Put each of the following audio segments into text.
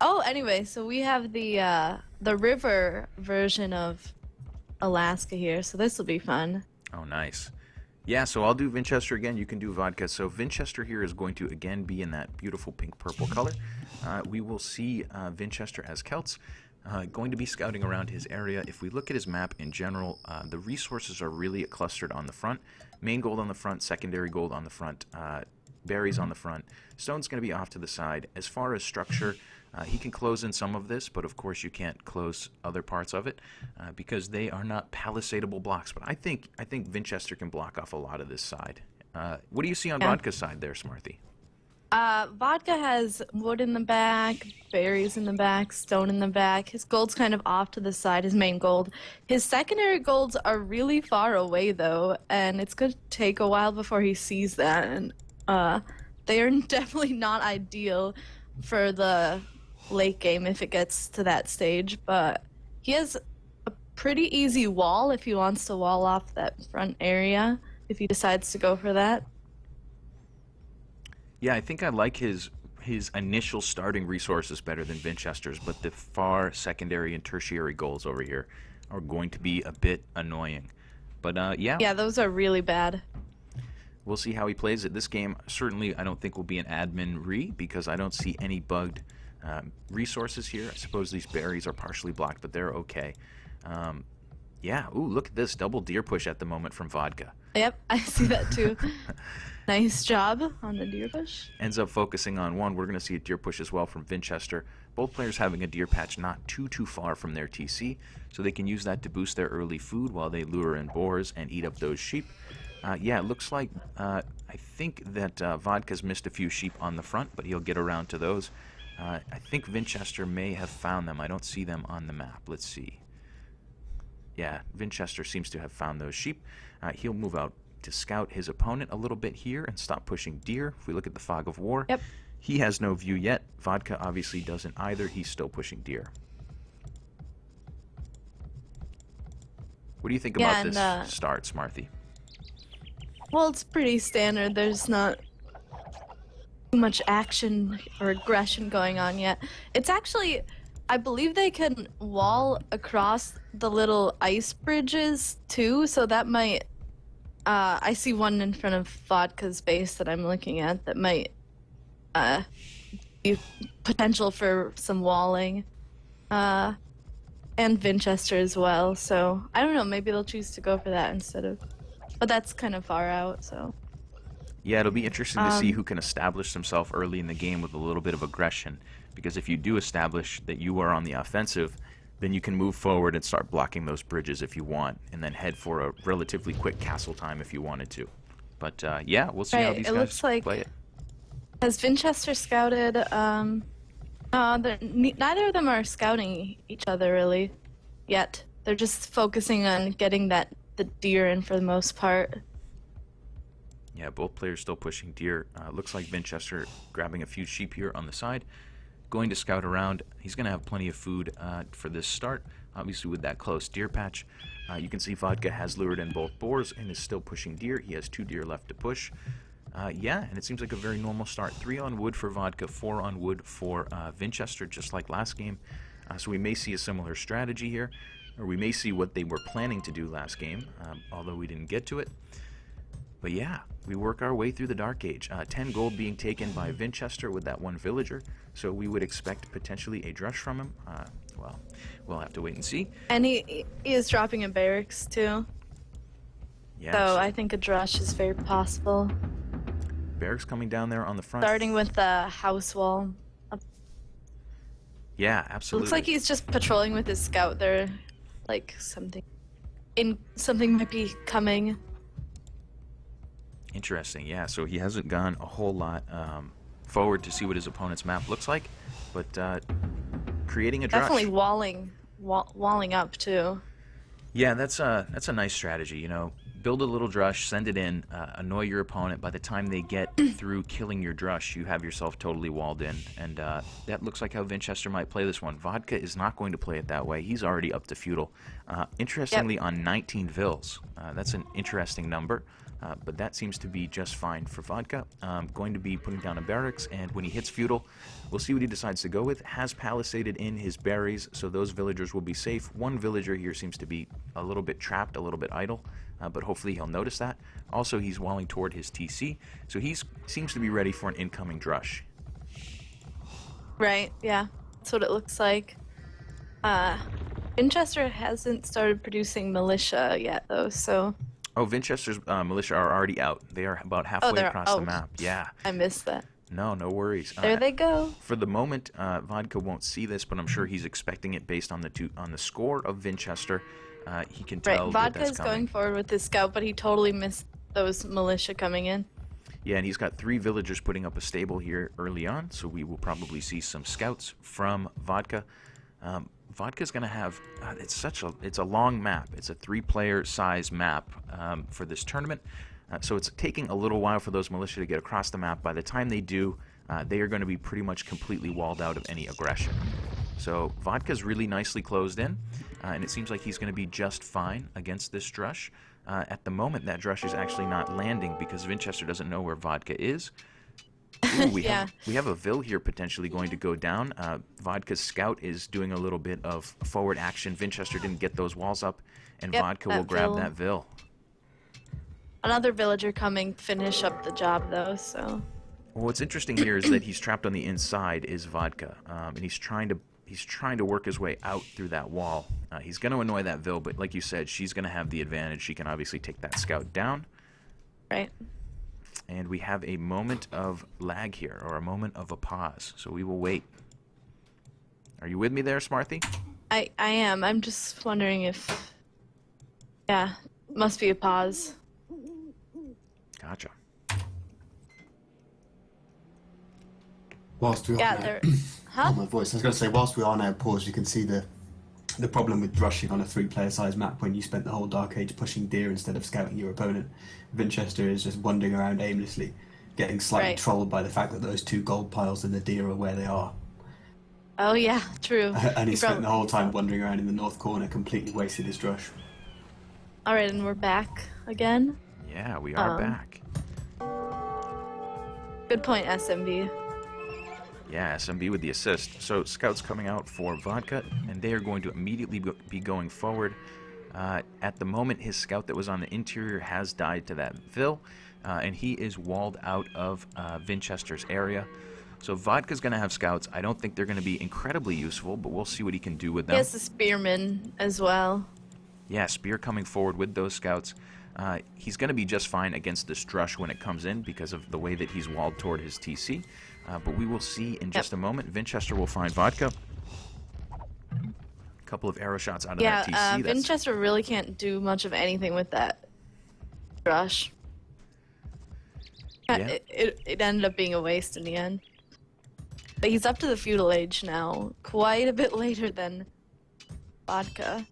Oh, anyway, so we have the river version of Alaska here, so this will be fun. Oh, nice. Yeah, so I'll do Vinchester again. You can do Vodka. So Vinchester here is going to again be in that beautiful pink-purple color. We will see Vinchester as Celts. Going to be scouting around his area. If we look at his map in general, the resources are really clustered on the front. Main gold on the front, secondary gold on the front, berries on the front. Stone's going to be off to the side. As far as structure, he can close in some of this, but of course you can't close other parts of it because they are not palisadable blocks. But I think Vinchester can block off a lot of this side. What do you see on Yeah. Vodka's side there, Smarthy? Vodka has wood in the back, berries in the back, stone in the back. His gold's kind of off to the side, his main gold. His secondary golds are really far away, though, and it's going to take a while before he sees that. And they are definitely not ideal for the late game if it gets to that stage, but he has a pretty easy wall if he wants to wall off that front area, if he decides to go for that. Yeah, I think I like his initial starting resources better than Vinchester's, but the far secondary and tertiary goals over here are going to be a bit annoying. But yeah, Yeah, those are really bad. we'll see how he plays it. This game certainly I don't think will be an admin re because I don't see any bugged resources here. I suppose these berries are partially blocked, but they're okay. Yeah, ooh, look at this double deer push at the moment from Vodka. Yep, I see that too. Nice job on the deer bush. Ends up focusing on one. We're going to see a deer push as well from Vinchester. Both players having a deer patch not too far from their TC, so they can use that to boost their early food while they lure in boars and eat up those sheep. Yeah, it looks like I think that Vodka's missed a few sheep on the front, but he'll get around to those. I think Vinchester may have found them. I don't see them on the map. Let's see. Yeah, Vinchester seems to have found those sheep. He'll move out to scout his opponent a little bit here and stop pushing deer. If we look at the Fog of War, Yep. he has no view yet. Vodka obviously doesn't either. He's still pushing deer. What do you think Yeah, about and, this start, Smarthy? Well, it's pretty standard. There's not too much action or aggression going on yet. It's actually, I believe they can wall across the little ice bridges too, so that might, I see one in front of Vodka's base that I'm looking at that might be potential for some walling. And Vinchester as well, so I don't know, maybe they'll choose to go for that instead of, but that's kind of far out, so. Yeah, it'll be interesting to see who can establish himself early in the game with a little bit of aggression. Because if you do establish that you are on the offensive, then you can move forward and start blocking those bridges if you want, and then head for a relatively quick castle time if you wanted to. But yeah, we'll see how Right, these it guys looks like- play it. Has Vinchester scouted? Neither of them are scouting each other really yet. They're just focusing on getting the deer in for the most part. Yeah, both players still pushing deer. Looks like Vinchester grabbing a few sheep here on the side. Going to scout around. He's going to have plenty of food for this start, obviously with that close deer patch. You can see Vodka has lured in both boars and is still pushing deer. He has 2 deer left to push. Yeah, and it seems like a very normal start. 3 on wood for Vodka, 4 on wood for Vinchester, just like last game. So we may see a similar strategy here, or we may see what they were planning to do last game, although we didn't get to it. But yeah, we work our way through the Dark Age. 10 gold being taken by Vinchester with that one villager, so we would expect potentially a drush from him. Well, we'll have to wait and see. And he is dropping a barracks too. Yeah, So I think a drush is very possible. barracks coming down there on the front. Starting with the house wall. Yeah, absolutely. Looks like he's just patrolling with his scout there. Like something might be coming. Interesting, yeah. So he hasn't gone a whole lot forward to see what his opponent's map looks like, but creating a drush. Definitely walling up too. Yeah, that's a nice strategy. You know, build a little drush, send it in, annoy your opponent. By the time they get through killing your drush, you have yourself totally walled in. And that looks like how Vinchester might play this one. Vodka is not going to play it that way. He's already up to feudal. Interestingly, on 19 vills. That's an interesting number. But that seems to be just fine for Vodka. Going to be putting down a barracks, and when he hits feudal, we'll see what he decides to go with. Has palisaded in his berries, so those villagers will be safe. One villager here seems to be a little bit trapped, a little bit idle, but hopefully he'll notice that. Also, he's walling toward his TC, so he seems to be ready for an incoming drush. Right, yeah. That's what it looks like. Vinchester hasn't started producing militia yet, though, so... Oh, Vinchester's militia are already out. They are about halfway across the map. Yeah. I missed that. No worries. There they go. For the moment, Vodka won't see this, but I'm sure he's expecting it based on the score of Vinchester. He can tell that that's Vodka's coming. going forward with his scout, but he totally missed those militia coming in. Yeah, and he's got 3 villagers putting up a stable here early on, so we will probably see some scouts from Vodka. Vodka's going to have, it's a long map. It's a 3-player size map for this tournament. So it's taking a little while for those militia to get across the map. By the time they do, they are going to be pretty much completely walled out of any aggression. So Vodka's really nicely closed in, and it seems like he's going to be just fine against this drush. At the moment, that drush is actually not landing because Vinchester doesn't know where Vodka is. Ooh, we have a Vill here potentially going to go down. Vodka's scout is doing a little bit of forward action. Vinchester didn't get those walls up, and Vodka will grab that Vill. Another villager coming finish up the job, though, so... Well, what's interesting here is that he's trapped on the inside is Vodka, and he's trying to work his way out through that wall. He's going to annoy that Vill, but like you said, she's going to have the advantage. She can obviously take that scout down. Right. And we have a moment of lag here, or a moment of a pause. So we will wait. Are you with me there, Smarthy? I am. I'm just wondering if... Yeah, must be a pause. Gotcha. Whilst we are Huh? my voice. I was going to say, whilst we are now paused, you can see the problem with rushing on a 3-player size map when you spent the whole Dark Age pushing deer instead of scouting your opponent. Vinchester is just wandering around aimlessly, getting slightly trolled by the fact that those 2 gold piles and the deer are where they are. Oh yeah, true. And he spent the whole time wandering around in the north corner, completely wasted his drush. Alright, and we're back again. Yeah, we are back. Good point, SMB. Yeah, SMB with the assist. So scouts coming out for Vodka, and they are going to immediately be going forward. At the moment, his scout that was on the interior has died to that Vill, and he is walled out of Vinchester's area. So Vodka's going to have scouts. I don't think they're going to be incredibly useful, but we'll see what he can do with them. He has the spearman as well. Yeah, spear coming forward with those scouts. He's going to be just fine against this drush when it comes in because of the way that he's walled toward his TC. But we will see in just a moment. Vinchester will find Vodka. A couple of arrow shots out of that TC. Yeah, Vinchester really can't do much of anything with that drush. Yeah. It ended up being a waste in the end. But he's up to the feudal age now, quite a bit later than Vodka.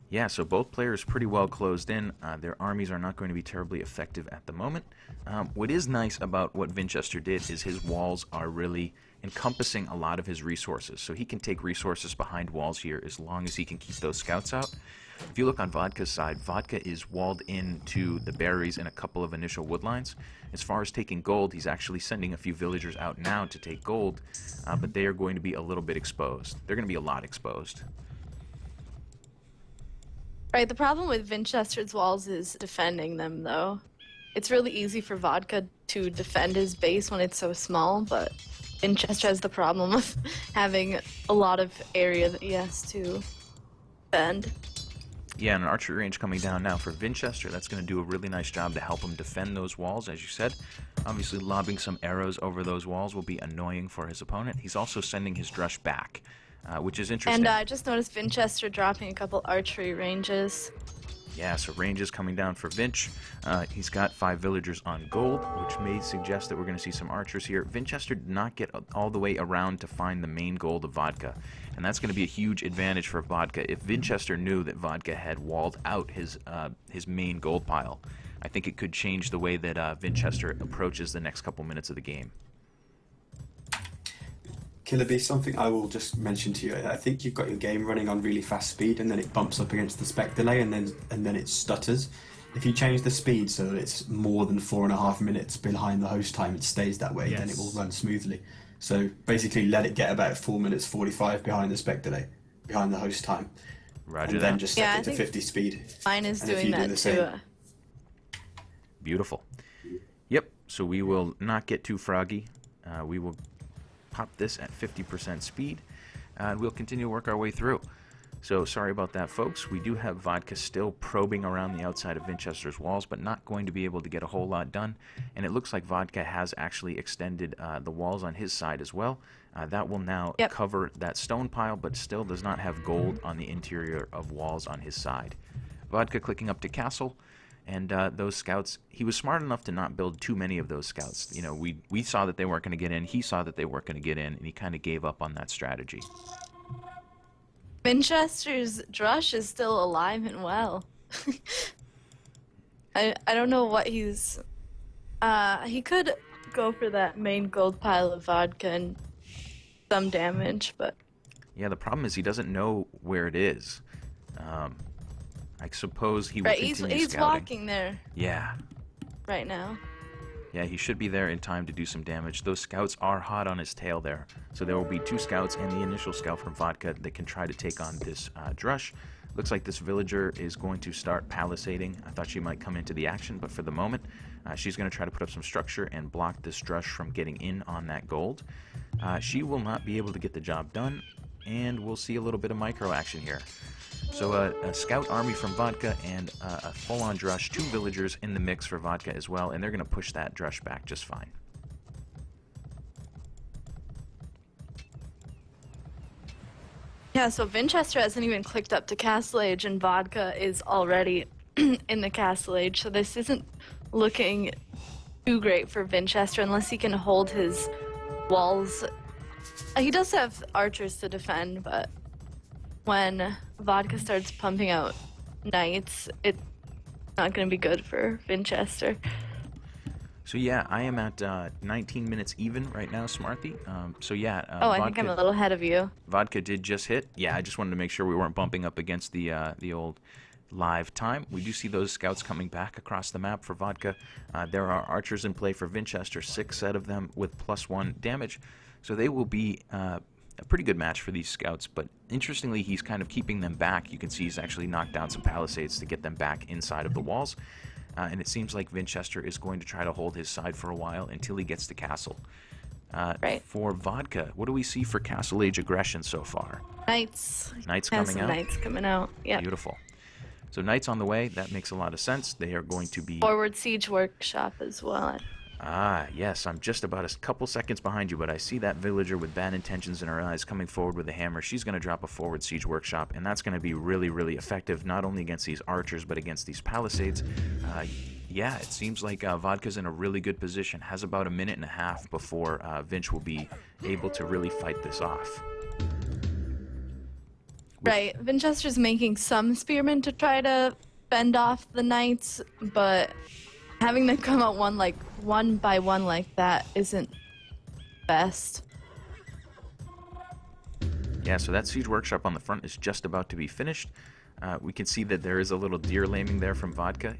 Yeah, so both players pretty well closed in. Their armies are not going to be terribly effective at the moment. What is nice about what Vinchester did is his walls are really encompassing a lot of his resources. So he can take resources behind walls here as long as he can keep those scouts out. If you look on Vodka's side, Vodka is walled into the berries and a couple of initial woodlines. As far as taking gold, he's actually sending a few villagers out now to take gold, but they are going to be a little bit exposed. They're going to be a lot exposed. Right, the problem with Vinchester's walls is defending them, though. It's really easy for Vodka to defend his base when it's so small, but Vinchester has the problem of having a lot of area that he has to defend. Yeah, and an archery range coming down now for Vinchester. That's going to do a really nice job to help him defend those walls, as you said. Obviously, lobbing some arrows over those walls will be annoying for his opponent. He's also sending his drush back, which is interesting. And I just noticed Vinchester dropping a couple archery ranges. Yeah, so range is coming down for Vinch. He's got 5 villagers on gold, which may suggest that we're going to see some archers here. Vinchester did not get all the way around to find the main gold of Vodka, and that's going to be a huge advantage for Vodka. If Vinchester knew that Vodka had walled out his main gold pile, I think it could change the way that Vinchester approaches the next couple minutes of the game. Killer Bee, something I will just mention to you. I think you've got your game running on really fast speed, and then it bumps up against the spec delay, and then it stutters. If you change the speed so that it's more than 4.5 minutes behind the host time, it stays that way. Yes. Then it will run smoothly. So basically, let it get about 4 minutes 45 behind the spec delay, behind the host time. Roger and that. then just set it to 50 speed. Mine is And if doing you do that the too. same- Beautiful. Yep, so we will not get too froggy. We will pop this at 50% speed, and we'll continue to work our way through. So sorry about that, folks. We do have Vodka still probing around the outside of Vinchester's walls, but not going to be able to get a whole lot done. And it looks like Vodka has actually extended the walls on his side as well. That will now cover that stone pile, but still does not have gold on the interior of walls on his side. Vodka clicking up to castle. And those scouts, he was smart enough to not build too many of those scouts. You know, we saw that they weren't going to get in. He saw that they weren't going to get in, and he kind of gave up on that strategy. Vinchester's drush is still alive and well. I don't know what he's... he could go for that main gold pile of vodka and some damage, but... Yeah, the problem is he doesn't know where it is. I suppose he will continue he's scouting. walking there Yeah. right now. Yeah, he should be there in time to do some damage. Those scouts are hot on his tail there. So there will be 2 scouts and the initial scout from Vodka that can try to take on this drush. Looks like this villager is going to start palisading. I thought she might come into the action, but for the moment, she's going to try to put up some structure and block this drush from getting in on that gold. She will not be able to get the job done, and we'll see a little bit of micro action here. So a scout army from Vodka and a full-on drush, 2 villagers in the mix for Vodka as well, and they're going to push that drush back just fine. Yeah, so Vinchester hasn't even clicked up to Castle Age, and Vodka is already in the Castle Age, so this isn't looking too great for Vinchester unless he can hold his walls. He does have archers to defend, but when Vodka starts pumping out knights, it's not going to be good for Vinchester. So yeah, I am at 19 minutes even right now, Smarthy. So yeah, I think I'm a little ahead of you. Vodka did just hit. Yeah, I just wanted to make sure we weren't bumping up against the old live time. We do see those scouts coming back across the map for Vodka. There are archers in play for Vinchester, 6 set of them with +1 damage. So they will be a pretty good match for these scouts, but interestingly, he's kind of keeping them back. You can see he's actually knocked down some palisades to get them back inside of the walls. And it seems like Vinchester is going to try to hold his side for a while until he gets to castle. Right. For Vodka, what do we see for Castle Age aggression so far? Knights. Knights Has coming some out? knights coming out. Yeah. Beautiful. So Knights on the way, that makes a lot of sense. They are going to be... Forward siege workshop as well. Ah, yes, I'm just about a couple seconds behind you, but I see that villager with bad intentions in her eyes coming forward with a hammer. She's going to drop a forward siege workshop, and that's going to be really, really effective, not only against these archers, but against these palisades. Yeah, it seems like Vodka's in a really good position. Has about a minute and a half before Vinch will be able to really fight this off. Right. Vinchester's making some spearmen to try to fend off the knights, but having them come out one by one like that isn't best. Yeah, so that siege workshop on the front is just about to be finished. We can see that there is a little deer laming there from Vodka.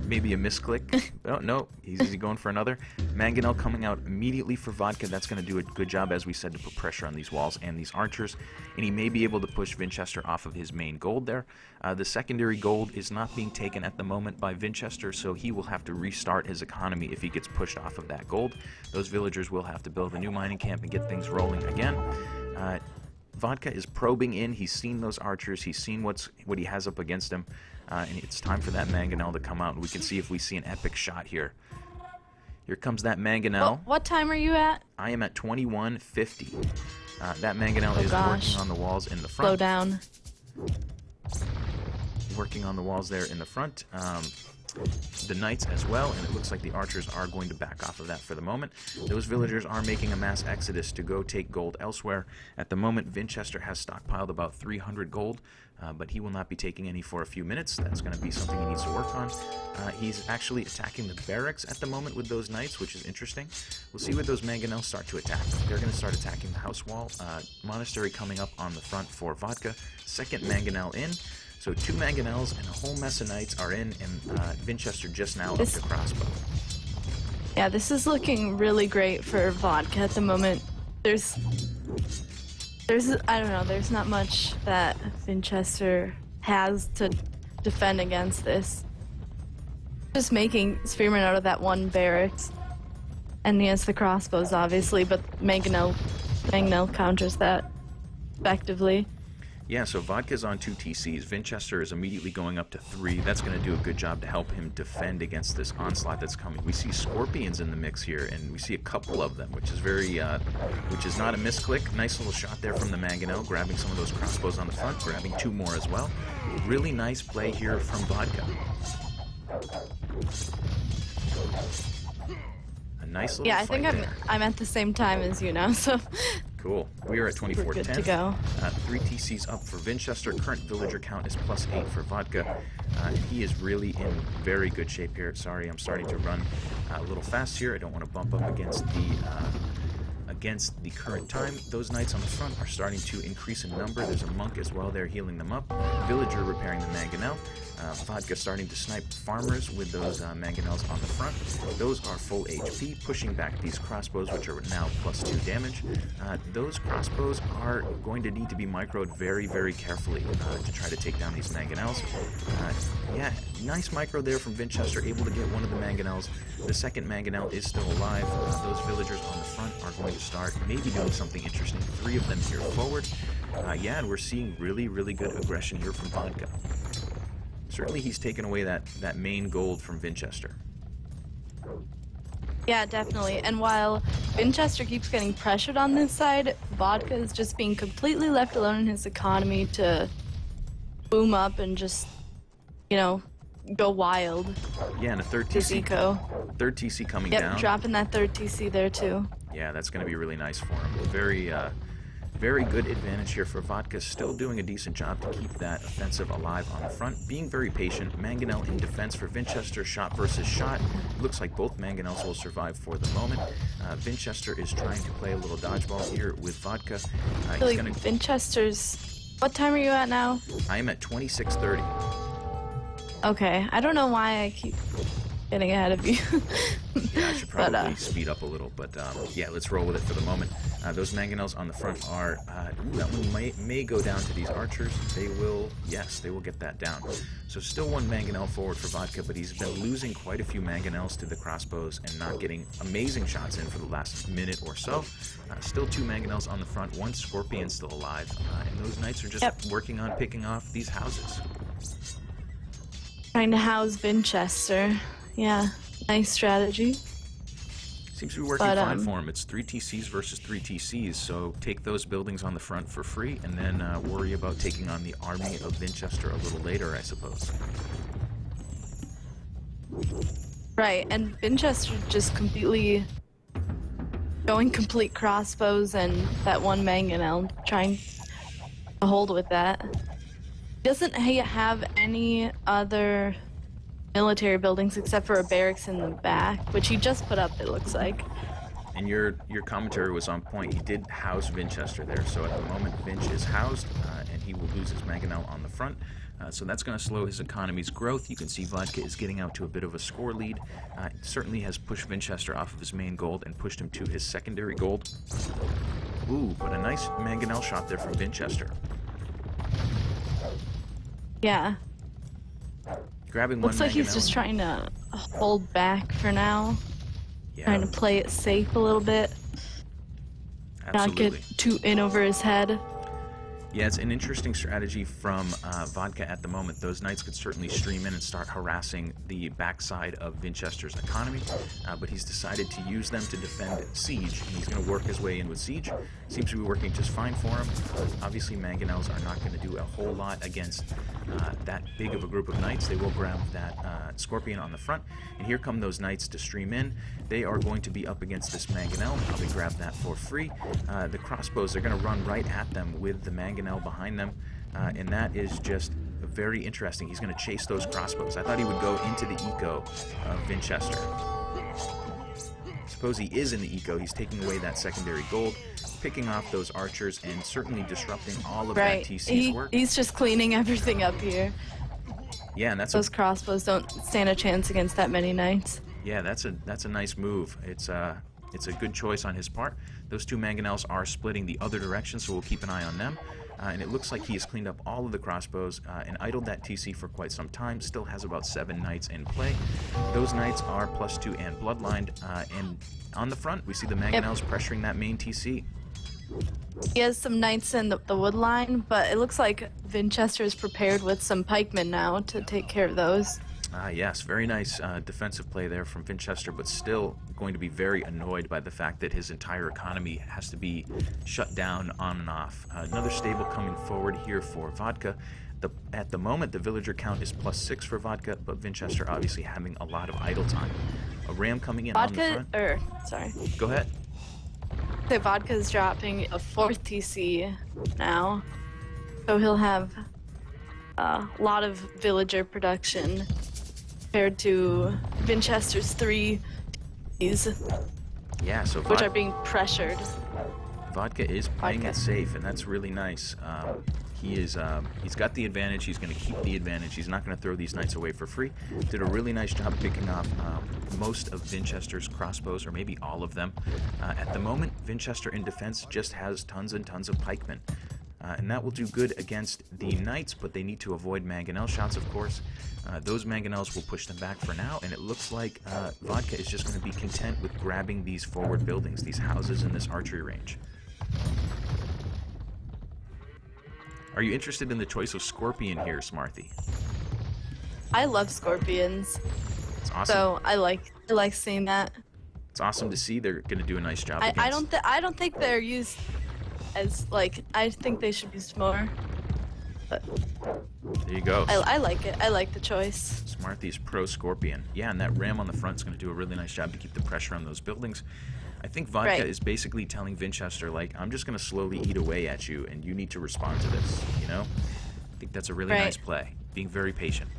Maybe a misclick. Oh, no, he's going for another. Mangonel coming out immediately for Vodka. That's going to do a good job, as we said, to put pressure on these walls and these archers. And he may be able to push Vinchester off of his main gold there. The secondary gold is not being taken at the moment by Vinchester, so he will have to restart his economy if he gets pushed off of that gold. Those villagers will have to build a new mining camp and get things rolling again. Vodka is probing in. He's seen those archers. He's seen what he has up against him. And it's time for that Mangonel to come out. And we can see if we see an epic shot here. Here comes that Mangonel. What time are you at? I am at 21:50. That Mangonel is gosh. working on the walls in the Slow front. down. working on the walls there in the front. The knights as well, and it looks like the archers are going to back off of that for the moment. Those villagers are making a mass exodus to go take gold elsewhere. At the moment, Vinchester has stockpiled about 300 gold, but he will not be taking any for a few minutes. That's going to be something he needs to work on. He's actually attacking the barracks at the moment with those knights, which is interesting. We'll see what those mangonels start to attack. They're going to start attacking the house wall. Monastery coming up on the front for Vodka. Second mangonel in. So 2 mangonels and a whole mess of knights are in, and Vinchester just now up to crossbow. Yeah, this is looking really great for Vodka at the moment. There's I don't know, there's not much that Vinchester has to defend against this. Just making Spearman out of that one barracks. And he has the crossbows, obviously, but Mangonel counters that effectively. Yeah, so Vodka's on 2 TCs. Vinchester is immediately going up to 3. That's going to do a good job to help him defend against this onslaught that's coming. We see scorpions in the mix here, and we see a couple of them, which is which is not a misclick. Nice little shot there from the Mangonel, grabbing some of those crossbows on the front, grabbing 2 more as well. Really nice play here from Vodka. A nice little I think I'm at the same time as you now, so cool. We are at 24-10. we're good to go. 3 TCs up for Vinchester. Current villager count is +8 for Vodka. And he is really in very good shape here. Sorry, I'm starting to run a little fast here. I don't want to bump up against the current time. Those knights on the front are starting to increase in number. There's a monk as well there healing them up. Villager repairing the mangonel. Vodka starting to snipe farmers with those mangonels on the front. Those are full HP, pushing back these crossbows, which are now +2 damage. Those crossbows are going to need to be microed very, very carefully to try to take down these mangonels. Yeah, nice micro there from Vinchester, able to get one of the mangonels. The second mangonel is still alive. Those villagers on the front are going to start maybe doing something interesting. 3 of them here forward. Yeah, and we're seeing really, really good aggression here from Vodka. Certainly he's taken away that main gold from Vinchester. Yeah, definitely. And while Vinchester keeps getting pressured on this side, Vodka is just being completely left alone in his economy to boom up and just, go wild. Yeah, and a third His TC. eco. Third TC coming Yep, down. dropping that 3rd TC there too. Yeah, that's going to be really nice for him. Very good advantage here for Vodka. Still doing a decent job to keep that offensive alive on the front. Being very patient. Mangonel in defense for Vinchester. Shot versus shot. Looks like both Mangonels will survive for the moment. Vinchester is trying to play a little dodgeball here with Vodka. Really, Vinchester's... What time are you at now? I am at 26:30. Okay, I don't know why I keep getting ahead of you. Yeah, I should probably speed up a little, but yeah, let's roll with it for the moment. Those mangonels on the front are, that one may go down to these archers. They will get that down. So still 1 mangonel forward for Vodka, but he's been losing quite a few mangonels to the crossbows and not getting amazing shots in for the last minute or so. Still 2 mangonels on the front, 1 scorpion still alive, and those knights are just working on picking off these houses. Trying to house Vinchester. Yeah, nice strategy. Seems to be working fine for him. It's 3 TCs versus 3 TCs, so take those buildings on the front for free, and then worry about taking on the army of Vinchester a little later, I suppose. Right, and Vinchester just completely going complete crossbows and that 1 mangonel, trying to hold with that. Doesn't he have any other military buildings except for a barracks in the back, which he just put up, it looks like. And your commentary was on point. He did house Vinchester there, so at the moment Vinch is housed, and he will lose his mangonel on the front. So that's going to slow his economy's growth. You can see Vodka is getting out to a bit of a score lead. It certainly has pushed Vinchester off of his main gold and pushed him to his secondary gold. Ooh, but a nice mangonel shot there from Vinchester. Yeah. Grabbing Looks one like he's mangonel. just trying to hold back for now. Yeah, Trying to play it safe a little bit. absolutely. Not get too in over his head. Yeah, it's an interesting strategy from Vodka at the moment. Those knights could certainly stream in and start harassing the backside of Vinchester's economy, but he's decided to use them to defend Siege, and he's going to work his way in with Siege. Seems to be working just fine for him. Obviously, Mangonels are not going to do a whole lot against that big of a group of knights. They will grab that Scorpion on the front, and here come those knights to stream in. They are going to be up against this Mangonel, probably grab that for free. The crossbows are going to run right at them with the Mangonel behind them, and that is just very interesting. He's going to chase those crossbows. I thought he would go into the eco of Vinchester. Suppose he is in the eco. He's taking away that secondary gold, picking off those archers, and certainly disrupting all of that TC's work. He's just cleaning everything up here. Yeah, and those crossbows don't stand a chance against that many knights. Yeah, that's a nice move. It's a good choice on his part. Those two Mangonels are splitting the other direction, so we'll keep an eye on them. And it looks like he has cleaned up all of the crossbows and idled that TC for quite some time. Still has about 7 knights in play. Those knights are +2 and bloodlined. And on the front, we see the Mangonels pressuring that main TC. He has some knights in the wood line, but it looks like Vinchester is prepared with some pikemen now to take care of those. Yes, very nice defensive play there from Vinchester, but still going to be very annoyed by the fact that his entire economy has to be shut down on and off. Another stable coming forward here for Vodka. At the moment, the villager count is +6 for Vodka, but Vinchester obviously having a lot of idle time. A ram coming in on the front. Sorry. Go ahead. The Vodka is dropping a 4th TC now, so he'll have a lot of villager production compared to Vinchester's 3 TCs. Yeah, so which are being pressured. Vodka is playing it safe, and that's really nice. He's got the advantage. He's going to keep the advantage. He's not going to throw these knights away for free. Did a really nice job picking off most of Vinchester's crossbows, or maybe all of them. At the moment, Vinchester in defense just has tons and tons of pikemen. And that will do good against the knights, but they need to avoid Mangonel shots, of course. Those Mangonels will push them back for now, and it looks like Vodka is just going to be content with grabbing these forward buildings, these houses in this archery range. Are you interested in the choice of Scorpion here, Smarthy? I love Scorpions. It's awesome. So I like seeing that. It's awesome to see. They're going to do a nice job. I don't think they're used as I think they should be used more. But there you go. I like it. I like the choice. Smarthy's pro Scorpion. Yeah, and that ram on the front is going to do a really nice job to keep the pressure on those buildings. I think Vodka is basically telling Vinchester, like, I'm just going to slowly eat away at you, and you need to respond to this, you know? I think that's a really nice play. Being very patient.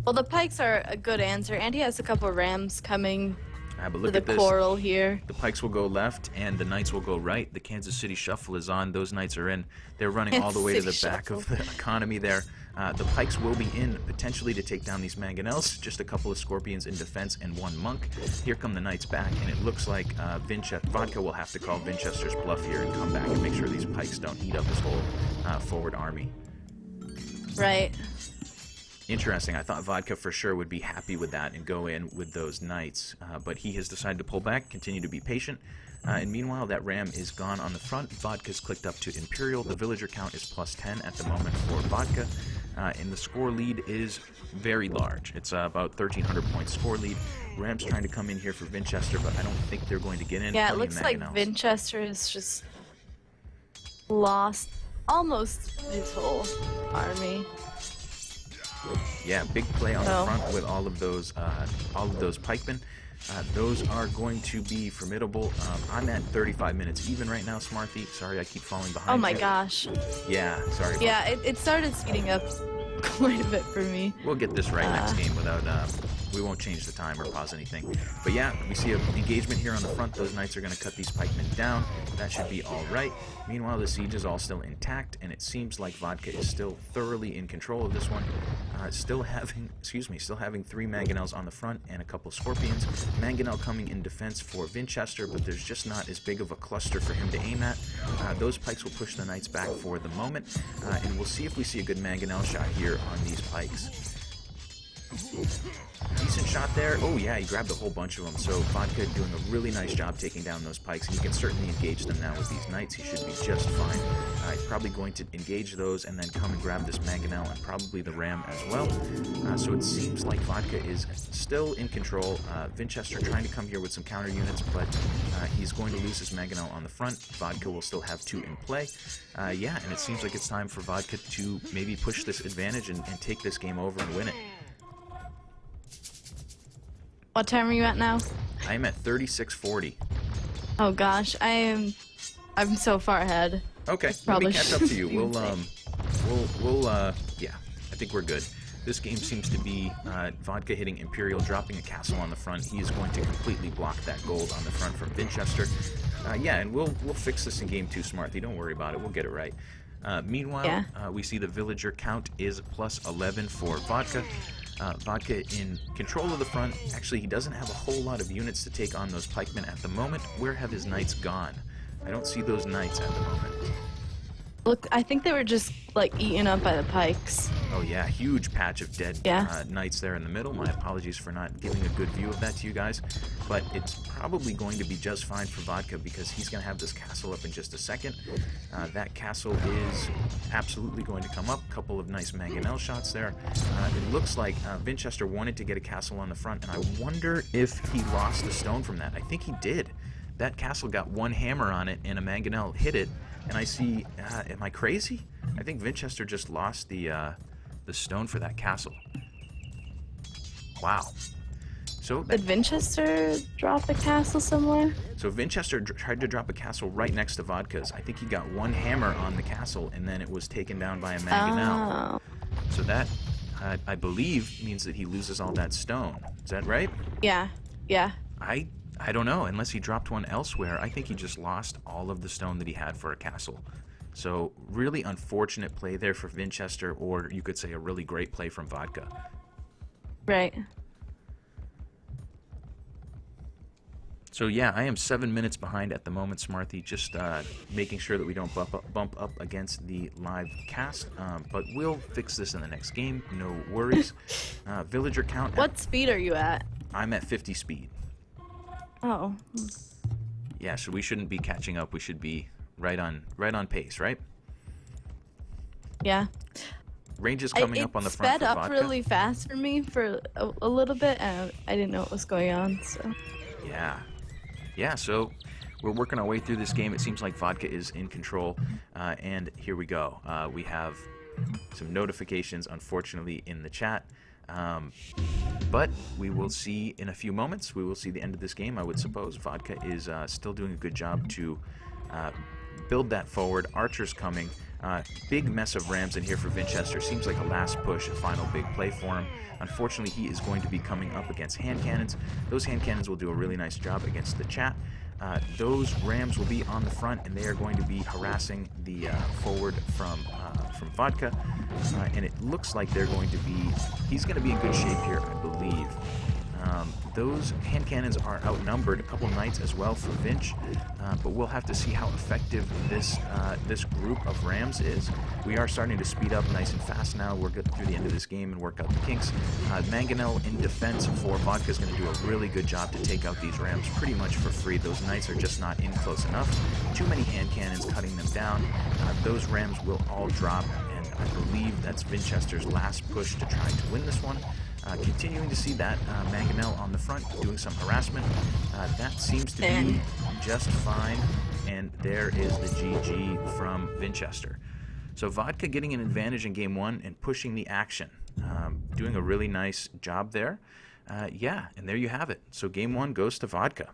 Well, the pikes are a good answer, and he has a couple of rams coming But look to at the this. coral here. The pikes will go left, and the knights will go right. The Kansas City Shuffle is on. Those knights are in. They're running all the way to the back of the economy there. The pikes will be in, potentially to take down these Mangonels. Just a couple of Scorpions in defense and 1 monk. Here come the knights back, and it looks like Vodka will have to call Vinchester's bluff here and come back and make sure these pikes don't eat up his whole forward army. Right. Interesting. I thought Vodka for sure would be happy with that and go in with those knights, but he has decided to pull back, continue to be patient. And meanwhile, that ram is gone on the front. Vodka's clicked up to Imperial. The villager count is +10 at the moment for Vodka. And the score lead is very large. It's about 1,300 points score lead. Ram's trying to come in here for Vinchester, but I don't think they're going to get in. Yeah, it looks like Vinchester has just lost almost his whole army. Yeah, big play on the front with all of those pikemen. Those are going to be formidable. I'm at 35 minutes even right now, Smarthy. Sorry, I keep falling behind. Oh my gosh. Yeah, sorry. Yeah, it started speeding up quite a bit for me. We'll get this right next game without. We won't change the time or pause anything. But yeah, we see an engagement here on the front. Those knights are going to cut these pikemen down. That should be all right. Meanwhile, the siege is all still intact, and it seems like Vodka is still thoroughly in control of this one. Still having 3 Mangonels on the front and a couple Scorpions. Mangonel coming in defense for Vinchester, but there's just not as big of a cluster for him to aim at. Those pikes will push the knights back for the moment, and we'll see if we see a good Mangonel shot here on these pikes. Decent shot there. Oh yeah, he grabbed a whole bunch of them. So Vodka doing a really nice job taking down those pikes. He can certainly engage them now with these knights. He should be just fine. He's probably going to engage those and then come and grab this mangonel and probably the ram as well. So it seems like Vodka is still in control. Vinchester trying to come here with some counter units, but he's going to lose his mangonel on the front. Vodka will still have 2 in play. Yeah, and it seems like it's time for Vodka to maybe push this advantage and take this game over and win it. What time are you at now? I'm at 36:40. Oh gosh, I'm so far ahead. Okay, let Probably me catch up to you. shouldn't Yeah, I think we're good. This game seems to be Vodka hitting Imperial, dropping a castle on the front. He is going to completely block that gold on the front from Vinchester. Yeah, and we'll fix this in game 2, Smarthy. Don't worry about it. We'll get it right. Meanwhile, we see the villager count is plus 11 for Vodka. Vodka in control of the front. Actually, he doesn't have a whole lot of units to take on those pikemen at the moment. Where have his knights gone? I don't see those knights at the moment. Look, I think they were just like eaten up by the pikes. Oh yeah, huge patch of dead knights there in the middle. My apologies for not giving a good view of that to you guys. But it's probably going to be just fine for Vodka because he's going to have this castle up in just a second. That castle is absolutely going to come up. A couple of nice mangonel shots there. It looks like Vinchester wanted to get a castle on the front, and I wonder if he lost the stone from that. I think he did. That castle got 1 hammer on it, and a mangonel hit it. And I see, am I crazy? I think Vinchester just lost the stone for that castle. Wow. So Did Vinchester drop a castle somewhere? So Vinchester tried to drop a castle right next to Vodka's. I think he got 1 hammer on the castle, and then it was taken down by a mangonel. Oh. So that, I believe, means that he loses all that stone. Is that right? Yeah. Yeah. I don't know, unless he dropped one elsewhere. I think he just lost all of the stone that he had for a castle. So really unfortunate play there for Vinchester, or you could say a really great play from Vodka. Right. So yeah, I am 7 minutes behind at the moment, Smarthy, just making sure that we don't bump up against the live cast. But we'll fix this in the next game, no worries. Villager count. What speed are you at? I'm at 50 speed. Oh. Yeah, so we shouldn't be catching up. We should be right on pace, right? Yeah. Range is coming up on the front It for sped up Vodka. really fast for me for a little bit, and I didn't know what was going on, so. Yeah, so we're working our way through this game. It seems like Vodka is in control, and here we go. We have some notifications, unfortunately, in the chat. But we will see in a few moments. We will see the end of this game, I would suppose. Vodka is still doing a good job to build that forward. Archer's coming. Big mess of rams in here for Vinchester. Seems like a last push, a final big play for him. Unfortunately, he is going to be coming up against hand cannons. Those hand cannons will do a really nice job against the chat. Those rams will be on the front, and they are going to be harassing the forward from Vodka. And it looks like they're going to be... He's going to be in good shape here, I believe. Those hand cannons are outnumbered, a couple knights as well for Vinch, but we'll have to see how effective this group of rams is. We are starting to speed up nice and fast now. We're getting through the end of this game and work out the kinks. Mangonel in defense for Vodka is going to do a really good job to take out these rams pretty much for free. Those knights are just not in close enough. Too many hand cannons cutting them down. Those rams will all drop, and I believe that's Vinchester's last push to try to win this one. Continuing to see that mangonel on the front doing some harassment. That seems to be just fine, and there is the GG from Vinchester. So Vodka getting an advantage in game 1 and pushing the action. Doing a really nice job there. Yeah, and there you have it. So game 1 goes to Vodka.